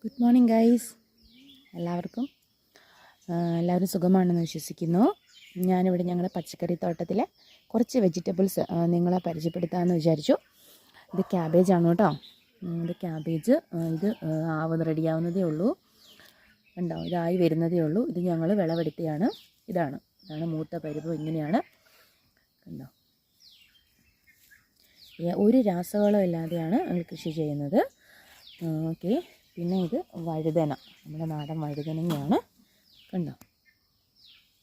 Good morning guys. എല്ലാവരും സുഖമാണെന്ന് വിശ്വസിക്കുന്നു. ഞാനിവിടെ ഞങ്ങളുടെ പച്ചക്കറി തോട്ടത്തിലെ കുറച്ച് വെജിറ്റബിൾസ് നിങ്ങളെ പരിചയപ്പെടുത്താമെന്ന് വിചാരിച്ചു. ഇത് ക്യാബേജാണ് കേട്ടോ. ഇത് ക്യാബേജ് ഇത് റെഡിയാവുന്നതേ ഉള്ളൂ. ഉണ്ടോ, ഇതായി വരുന്നതേ ഉള്ളൂ. ഇത് ഞങ്ങൾ വിളവെടുത്തതാണ്. ഇതാണ് മൂത്ത പരുവം. ഇങ്ങനെയാണ് കണ്ടോ. ഒരു രാസവളം ഇല്ലാതെയാണ് ഞങ്ങൾ കൃഷി ചെയ്യുന്നത്. ഓക്കെ. പിന്നെ ഇത് വഴുതന, നമ്മുടെ നാടൻ വഴുതനങ്ങയാണ്. കണ്ടോ,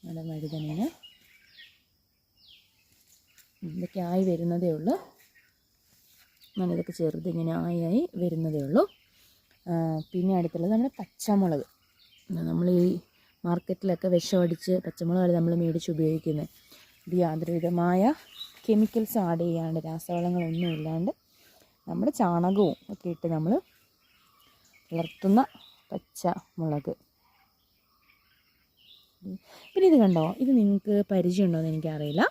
നാടൻ വഴുതനങ്ങ. ഇതൊക്കെ ആയി വരുന്നതേ ഉള്ളൂ. ഇതൊക്കെ ചെറുത് ഇങ്ങനെ ആയി വരുന്നതേ ഉള്ളൂ. പിന്നെ അടുത്തുള്ളത് നമ്മുടെ പച്ചമുളക്. നമ്മൾ ഈ മാർക്കറ്റിലൊക്കെ വിഷമടിച്ച് പച്ചമുളക് നമ്മൾ മേടിച്ച് ഉപയോഗിക്കുന്നത്. ഇത് യാതൊരു വിധമായ കെമിക്കൽസ് ആഡ് ചെയ്യാണ്ട്, രാസവളങ്ങളൊന്നും ഇല്ലാണ്ട് നമ്മുടെ ചാണകവും ഒക്കെ ഇട്ട് നമ്മൾ വളർത്തുന്ന പച്ചമുളക്. പിന്നെ ഇത് കണ്ടോ, ഇത് നിങ്ങൾക്ക് പരിചയമുണ്ടോ എന്ന് എനിക്കറിയില്ല.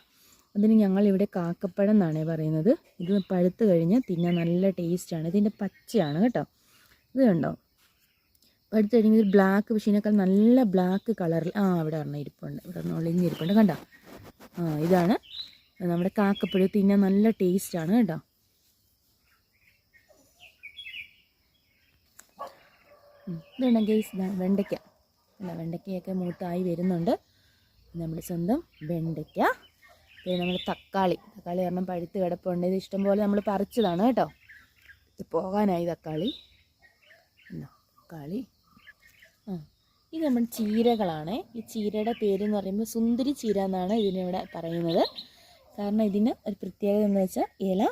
അതിന് ഞങ്ങളിവിടെ കാക്കപ്പഴം എന്നാണ് പറയുന്നത്. ഇത് പഴുത്ത് കഴിഞ്ഞ് തിന്നാൻ നല്ല ടേസ്റ്റാണ്. ഇതിൻ്റെ പച്ചയാണ് കേട്ടോ. ഇത് കണ്ടോ, പഴുത്ത് കഴിഞ്ഞ് ഇത് ബ്ലാക്ക്, പക്ഷേ ഇതിനേക്കാൾ നല്ല ബ്ലാക്ക് കളറിൽ ഇവിടെ ഇരിപ്പുണ്ട്. ഇവിടെ ഒളിഞ്ഞിരിപ്പുണ്ട് കണ്ടോ. ഇതാണ് നമ്മുടെ കാക്കപ്പഴം. തിന്നാൻ നല്ല ടേസ്റ്റാണ് കേട്ടോ. ഇതാണ് ഗൈസ്, ഇതാണ് വെണ്ടയ്ക്ക. അല്ല, വെണ്ടയ്ക്കയൊക്കെ മൂത്തായി വരുന്നുണ്ട്. നമ്മുടെ സ്വന്തം വെണ്ടയ്ക്ക. പിന്നെ നമ്മുടെ തക്കാളി കാരണം പഴുത്ത് കിടപ്പുണ്ട്. ഇത് ഇഷ്ടംപോലെ നമ്മൾ പറിച്ചതാണ് കേട്ടോ. ഇത് പോകാനായി തക്കാളി. ഇത് നമ്മുടെ ചീരകളാണ്. ഈ ചീരയുടെ പേരെന്ന് പറയുമ്പോൾ സുന്ദരി ചീര എന്നാണ് ഇതിനിവിടെ പറയുന്നത്. കാരണം ഇതിന് ഒരു പ്രത്യേകത എന്ന് വെച്ചാൽ ഇല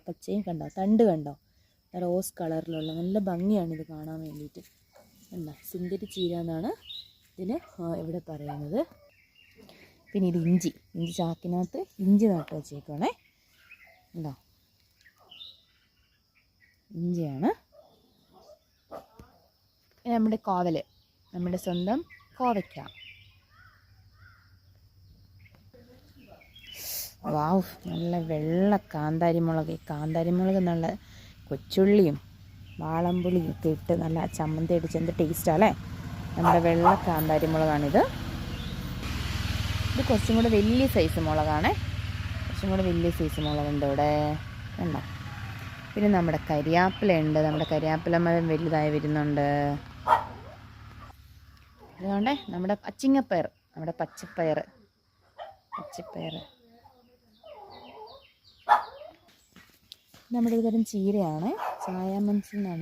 പച്ചയും കണ്ടോ, തണ്ട് കണ്ടോ, റോസ് കളറിലുള്ള നല്ല ഭംഗിയാണ് ഇത് കാണാൻ വേണ്ടിയിട്ട്. സുന്ദരി ചീര എന്നാണ് ഇതിന് ഇവിടെ പറയുന്നത്. പിന്നെ ഇത് ഇഞ്ചി ചാക്കിനകത്ത് ഇഞ്ചി നട്ട് വെച്ചേക്കണേ. ഉണ്ടോ, ഇഞ്ചിയാണ്. നമ്മുടെ കോവല്, നമ്മുടെ സ്വന്തം കോവയ്ക്ക. വാവ്, നല്ല വെള്ള കാന്താരിമുളക്. ഈ കാന്താരിമുളക് നല്ല കൊച്ചുള്ളിയും വാളംപുളിയും ഒക്കെ ഇട്ട് നല്ല ചമ്മന്തി അടിച്ച് എന്ത് ടേസ്റ്റാല്ലേ. നമ്മുടെ വെള്ള കാന്താരിമുളകാണിത്. ഇത് കുറച്ചും കൂടെ വലിയ സൈസ് മുളകാണേ. കുറച്ചും കൂടെ വലിയ സൈസ് മുളകുണ്ട് ഇവിടെ കണ്ടോ. പിന്നെ നമ്മുടെ കരിയാപ്പിലയുണ്ട്. നമ്മുടെ കരിയാപ്പില മരം വലുതായി വരുന്നുണ്ട്. അതുകൊണ്ട് നമ്മുടെ അച്ചിങ്ങപ്പയർ, നമ്മുടെ പച്ചപ്പയർ നമ്മുടെ ഒരു തരം ചീരയാണ്. ചായാമൻസി എന്നാണ്